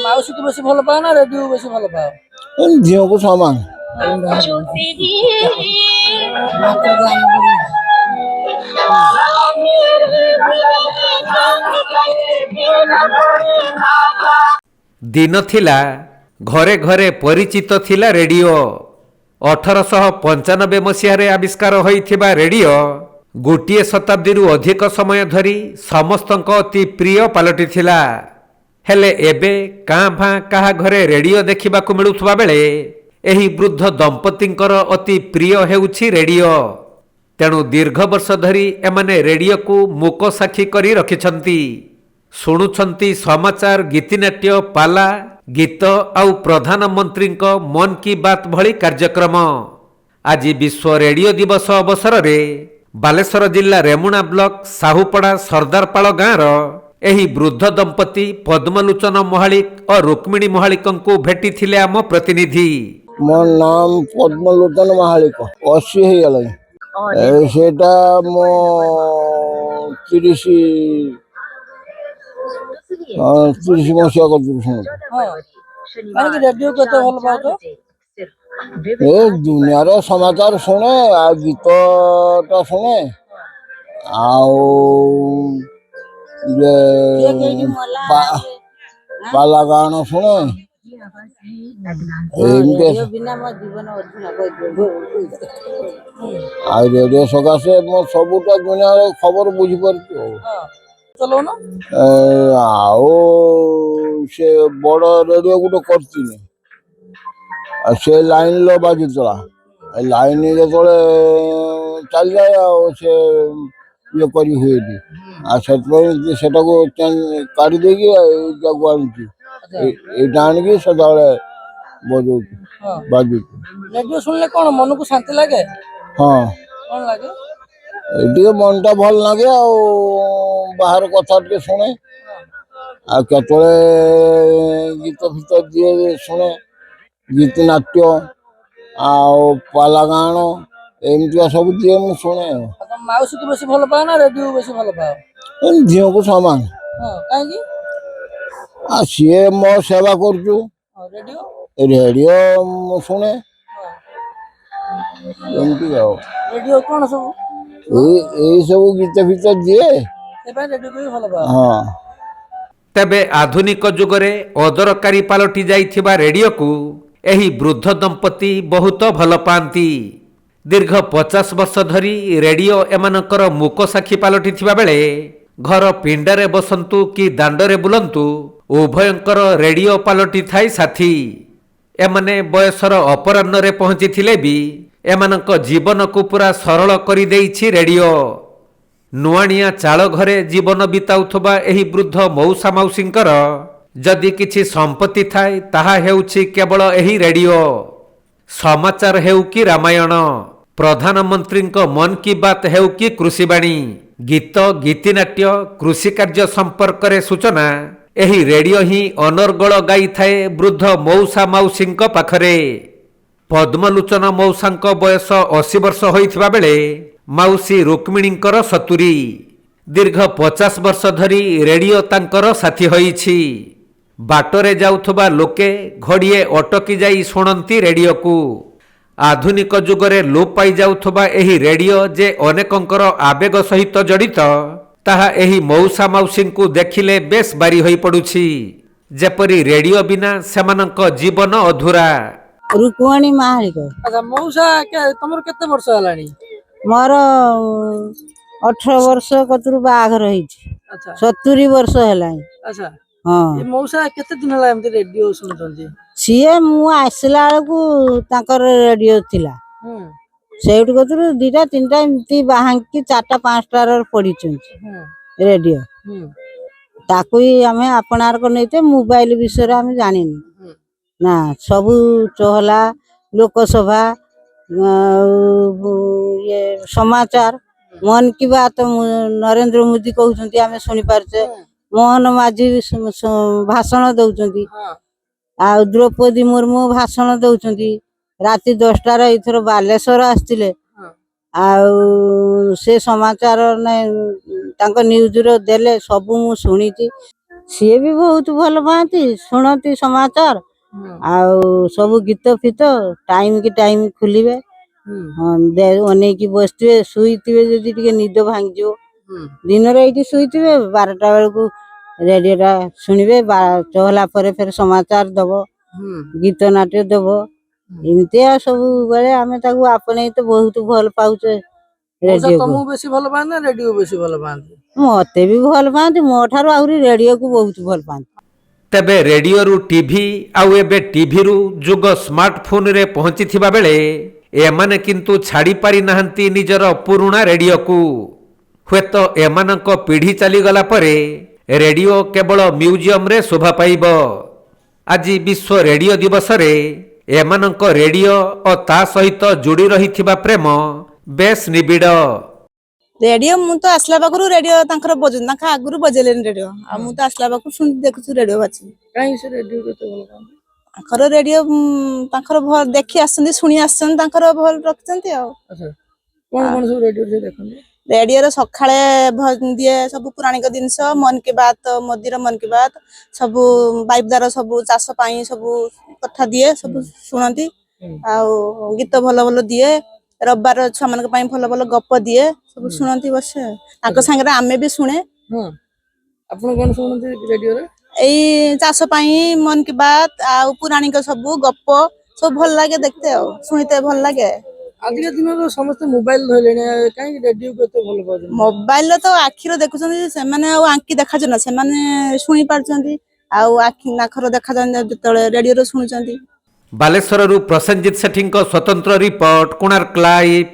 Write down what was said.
माउसी को बेसी भल पाओ ना रेडियो बेसी भल पाओ झील को सामान दिन थिला घरे घरे परिचित थिला रेडियो 1895 मसीह आविष्कार होइथिबा रेडियो गोटिए शताब्दी अधिक समय धरी समस्तक अति प्रिय पलटि थिला। हेले एबे काँ भाँ कहा घरे रेडियो देखा मिलुवा बेले एही वृद्ध दंपतिंकर अति प्रिय हेउछि रेडियो। तेणु दीर्घ वर्ष धरी एमाने रेडियो को मूक साक्षी करी रखिछंती। शुणुछंती समाचार गीतिनाट्य पाला गीत आउ प्रधानमंत्री मन की बात भली कार्यक्रम। आज विश्व रेडियो दिवस अवसर में बालेश्वर जिला रेमुणा ब्लॉक साहुपड़ा सरदारपाल गाँवर एही वृद्ध दंपति पद्मलोचन महालिक और रुक्मिणी महालिक को भेटी थिले आम प्रतिनिधि। मो नाम पद्मलोचन महालिक 80 हो गला सेटा मो 30 मसीहा रेडियो केते भल पाओ तो दुनिया रे समाचार सुने आ गीत टा सुने पाला गाना सुने रेडियो सकाशे मो सबुटा दुनिया रे खबर बुझी पारछु चलो ना से बड़ रेडियो गोटे करती से लाइन लो बाजुला लाइन जो चल जाए से ये करी हुए सेटा को काढ़ी देगी आनी सदा बजू बाजू रेडियो सुनले कौन मन को शांति लगे। हाँ कौन लगे ये मन टा भल लगे बाहर कथा टे शुणे आते गीत फित दिए शुणे गीत नाट्य पाला गान एमती सब दिए मुझे शुणे। माउसी को बेसी भल पाओ ना रेडियो बेसी भल पाओ झील को सामान कहीं सी मो सेवा करुचु रेडियो शुणे एमती रेडियो कौन सब सब गीत फित दिए हाँ। तेबे आधुनिक जुगरे अदरकारी पालटि जाइथिबा रेडियो को एही वृद्ध दंपति बहुत भल पाती। दीर्घ 50 वर्ष धरी रेडियो एमानकर मूक साक्षी पालटि थिबा बेले घर पिंडारे बसंतु कि दांडरे बुलंतु उभयंकर रेडियो पालटि थाई साथी। एमाने बयसर अपराह्न रे पहुंची थिले भी एमानक जीवन को पूरा सरल करि देइछि रेडियो। नुआनिया चाल घरे जीवन बिताउथबा एही वृद्ध मौसा मौसींकर जदि किछि संपत्ति थाए ताहा हेउछि केवल एही रेडियो। समाचार हेउ कि रामायण प्रधानमंत्री मन की बात हेउ कि कृषिवाणी गीत गीतिनाट्य कृषि कार्य संपर्क रे सूचना एही रेडियो ही अनर्गल गाई थाए वृद्ध मौसा मौसींक पाखरे। पद्मलोचन मौसांक बयस 80 वर्ष होइथिबा बेले माउसी रुक्मिणींकर 70। दीर्घ 50 वर्ष धरी रेडियो तांकर साथी होइछि। बाटरे जाउथबा लोके घड़िए अटकी जाई शुणंती रेडियो को। आधुनिक जुगरे लोप पाई जाउथबा एही रेडियो जे अनेकंकर आवेग सहित जड़ित ताहा एही मौसा माउसी को देखिले बेस बारी होई पडुछि। जेपरी रेडियो बिना सेमानक जीवन अधूरा। रुक्मिणी महालिक। अच्छा मौसा तुमर केते वर्ष हलानी मोर 18 वर्ष कतरु बाघर होइछि। अच्छा 70 वर्ष हलानी। अच्छा हाँ ये मौसा केते दिन हला एमती रेडियो सुनथंती सीए मु आसला बेलकू तांकर रेडियो थिला सेउट कतरु दुटा तीनटा एमती बाहांकी 4टा 5टा र पडिचंती रेडियो ताकू ही हमें अपनार को नैते मोबाइल विषय हमें जानिनी ना सबू चहला लोकसभा ये समाचार मन की बात नरेंद्र मोदी कहउछंती हमें सुनि पारछे मोहन माझी भाषण दउछंती आ द्रौपदी मुर्मू भाषण दउछंती राति 10टा रे इथर बालेश्वर आस्तिले ଆଉ ସେ ସମାଚାର ତାଙ୍କ ନ୍ୟୁଜ୍ର ଦେଲେ ସବୁ ମୁଁ ଶୁଣିଛି। ସିଏ ବି ବହୁତ ଭଲ ପାଆନ୍ତି, ଶୁଣନ୍ତି ସମାଚାର। ଆଉ ସବୁ ଗୀତ ଫିତ ଟାଇମ୍ କି ଟାଇମ୍ ଖୋଲିବେ, ଅନେଇକି ବସିଥିବେ। ଶୋଇଥିବେ ଯଦି ଟିକେ ନିଦ ଭାଙ୍ଗିଯିବ, ଦିନରେ ଏଇଠି ଶୋଇଥିବେ, 12ଟା ବେଳକୁ ରେଡ଼ିଓଟା ଶୁଣିବେ। ଚହଲା ପରେ ଫେର ସମାଚାର ଦବ, ଗୀତ ନାଟ୍ୟ ଦବ। ଏମିତିଆ ସବୁବେଳେ ଆମେ ତାକୁ ଆପଣେଇ ତ ବହୁତ ଭଲ ପାଉଛେ ରେଡ଼ିଓକୁ। ତମକୁ ବେଶୀ ଭଲ ପାଆନ୍ତି ନା ରେଡିଓ ବେଶୀ ଭଲ ପାଆନ୍ତି? ମତେ ବି ଭଲ ପାଆନ୍ତି, ମୋ ଠାରୁ ଆହୁରି ରେଡ଼ିଓକୁ ବହୁତ ଭଲ ପାଆନ୍ତି। ତେବେ ରେଡ଼ିଓରୁ ଟିଭି ଆଉ ଏବେ ଟିଭିରୁ ଯୁଗ ସ୍ମାର୍ଟଫୋନରେ ପହଞ୍ଚିଥିବା ବେଳେ ଏମାନେ କିନ୍ତୁ ଛାଡ଼ି ପାରିନାହାନ୍ତି ନିଜର ପୁରୁଣା ରେଡ଼ିଓକୁ। ହୁଏତ ଏମାନଙ୍କ ପିଢ଼ି ଚାଲିଗଲା ପରେ ରେଡ଼ିଓ କେବଳ ମ୍ୟୁଜିୟମରେ ଶୋଭା ପାଇବ। ଆଜି ବିଶ୍ୱ ରେଡ଼ିଓ ଦିବସରେ ଏମାନଙ୍କ ରେଡ଼ିଓ ଓ ତା ସହିତ ଯୋଡ଼ି ରହିଥିବା ପ୍ରେମ ବେଶ୍ ନିବିଡ଼। ରେଡିଓ ମୁଁ ତ ଆସିଲା ପାଖରୁ ରେଡିଓ ତାଙ୍କର ବଜୁନି, ତାଙ୍କ ଆଗରୁ ବଜେଇଲେନି ରେଡିଓ। ଆଉ ମୁଁ ତ ଆସିଲା ପାଖରୁ ଶୁଣି ଦେଖୁଛୁ ରେଡିଓ ବାଜି। କାହିଁ ସେ ରେଡିଓ କେତେ ଭଲ ପାଆନ୍ତି? ତାଙ୍କର ରେଡିଓ ତାଙ୍କର ଭଲ ଦେଖି ଆସିଛନ୍ତି, ଶୁଣି ଆସିଛନ୍ତି, ତାଙ୍କର ଭଲ ରଖିଛନ୍ତି ଆଉ। କଣ କଣ ସବୁ ରେଡିଓ ଦେଖନ୍ତି? ରେଡିଓରେ ସକାଳେ ଦିଏ ସବୁ ପୌରାଣିକ ଜିନିଷ, ମନ୍ କି ବାତ, ମୋଦିର ମନ୍ କି ବାତ, ସବୁ ବାଇବଦାର ସବୁ ଚାଷ ପାଇଁ ସବୁ କଥା ଦିଏ, ସବୁ ଶୁଣନ୍ତି। ଆଉ ଗୀତ ଭଲ ଭଲ ଦିଏ। ରବିବାର ଛୁଆ ମାନଙ୍କ ପାଇଁ ଭଲ ଭଲ ଗପ ଦିଏ, ସବୁ ଶୁଣନ୍ତି ବସେ। ତାଙ୍କ ସାଙ୍ଗରେ ଆମେ ବି ଶୁଣେ। ଆପଣ କଣ ଶୁଣନ୍ତି ରେଡିଓରେ? ଏଇ ଚାଷ ପାଇଁ ମନ୍ କି ବାତ ଆଉ ପୌରାଣିକ ସବୁ ଗପ ସବୁ ଭଲ ଲାଗେ ଦେଖତେ, ଆଉ ଶୁଣିତେ ଭଲ ଲାଗେ। ଆଜିକା ଦିନରେ ସମସ୍ତେ ମୋବାଇଲ ଧରିଲେଣି, କାହିଁକି ରେଡିଓକୁ ଏତେ ଭଲ ପାଉଛନ୍ତି? ମୋବାଇଲରେ ତ ଆଖିର ଦେଖୁଛନ୍ତି, ସେମାନେ ଆଉ ଆଙ୍କି ଦେଖାଯାଉନା, ସେମାନେ ଶୁଣି ପାରୁଛନ୍ତି। ଆଉ ଆଖି ନାଖର ଦେଖାଯାଉନି ଯେତେବେଳେ ରେଡିଓରେ ଶୁଣୁଛନ୍ତି। ବାଲେଶ୍ୱରରୁ ପ୍ରସେନଜିତ ସେଠୀଙ୍କ ସ୍ୱତନ୍ତ୍ର ରିପୋର୍ଟ, କୋଣାର୍କ ଲାଇଭ୍।